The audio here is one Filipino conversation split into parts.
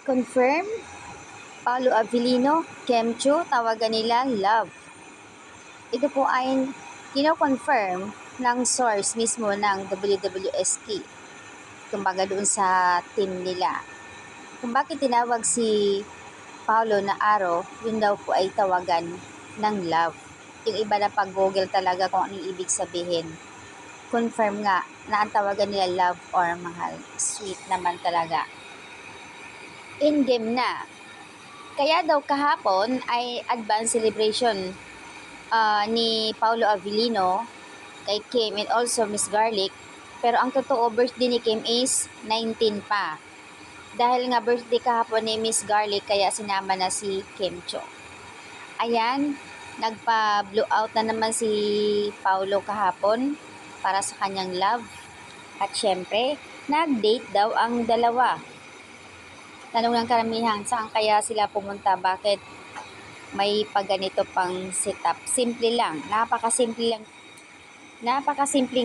Confirm, Paolo Avellino, Kemcho, tawagan nila love. Ito po ay kino-confirm ng source mismo ng WWST. Kumbaga doon sa team nila. Kung bakit tinawag si Paolo na Aro, yun daw po ay tawagan ng love. Yung iba na pag-google talaga kung anong ibig sabihin. Confirm nga na ang tawagan nila love or mahal. Sweet naman talaga. In-game na. Kaya daw kahapon ay advance celebration ni Paolo Avellino kay Kim and also Miss Garlic. Pero ang totoo birthday ni Kim is 19 pa. Dahil nga birthday kahapon ni Miss Garlic kaya sinama na si Kemcho. Ayan, nagpa-blow out na naman si Paolo kahapon para sa kanyang love. At syempre, nag-date daw ang dalawa. Tanong ng karamihan, saan kaya sila pumunta? Bakit may pagganito pang setup? Simple lang, napakasimple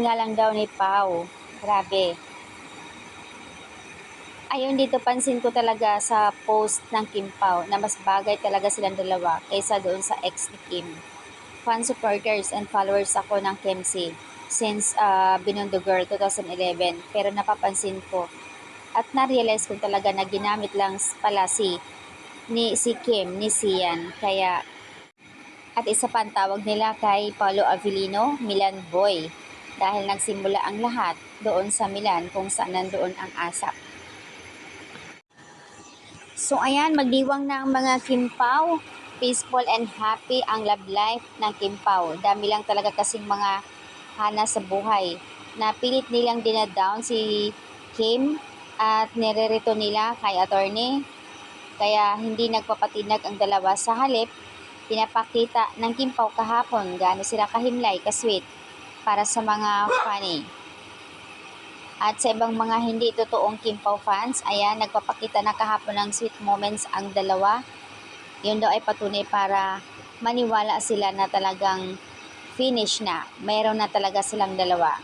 nga lang daw ni Pao. Grabe. Ayun, dito pansin ko talaga sa post ng Kim Pao na mas bagay talaga silang dalawa kaysa doon sa ex ni Kim. Fan supporters and followers ako ng Kemsi since Beyond the Girl 2011, pero napapansin ko at na-realize ko talaga na ginamit lang pala si Kim ni Sian. Kaya at isa pa ang tawag nila kay Paolo Avellino, Milan Boy, dahil nagsimula ang lahat doon sa Milan kung saan nandoon ang ASAP. So ayan, magdiwang na ang mga Kim Pao. Peaceful and happy ang love life ng Kim Pao. Dami lang talaga kasing mga hana sa buhay. Napilit nilang dinadown si Kim at nirerito nila kay attorney. Kaya hindi nagpapatinag ang dalawa. Sa halip, pinapakita ng Kim Pao kahapon gaano sila kahimlay, kasweet para sa mga funny. At sa ibang mga hindi totoong Kim Pao fans, ayan, nagpapakita na kahapon ng sweet moments ang dalawa. Yun daw ay patunay para maniwala sila na talagang finish na. Mayroon na talaga silang dalawa.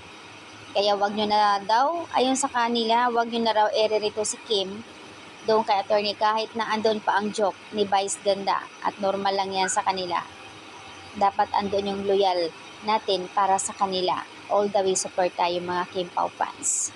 Kaya wag nyo na daw, ayon sa kanila, wag nyo na raw irerito si Kim doon kay attorney kahit na andun pa ang joke ni Vice Ganda at normal lang yan sa kanila. Dapat andun yung loyal natin para sa kanila. All the way support tayo mga Kim Pao fans.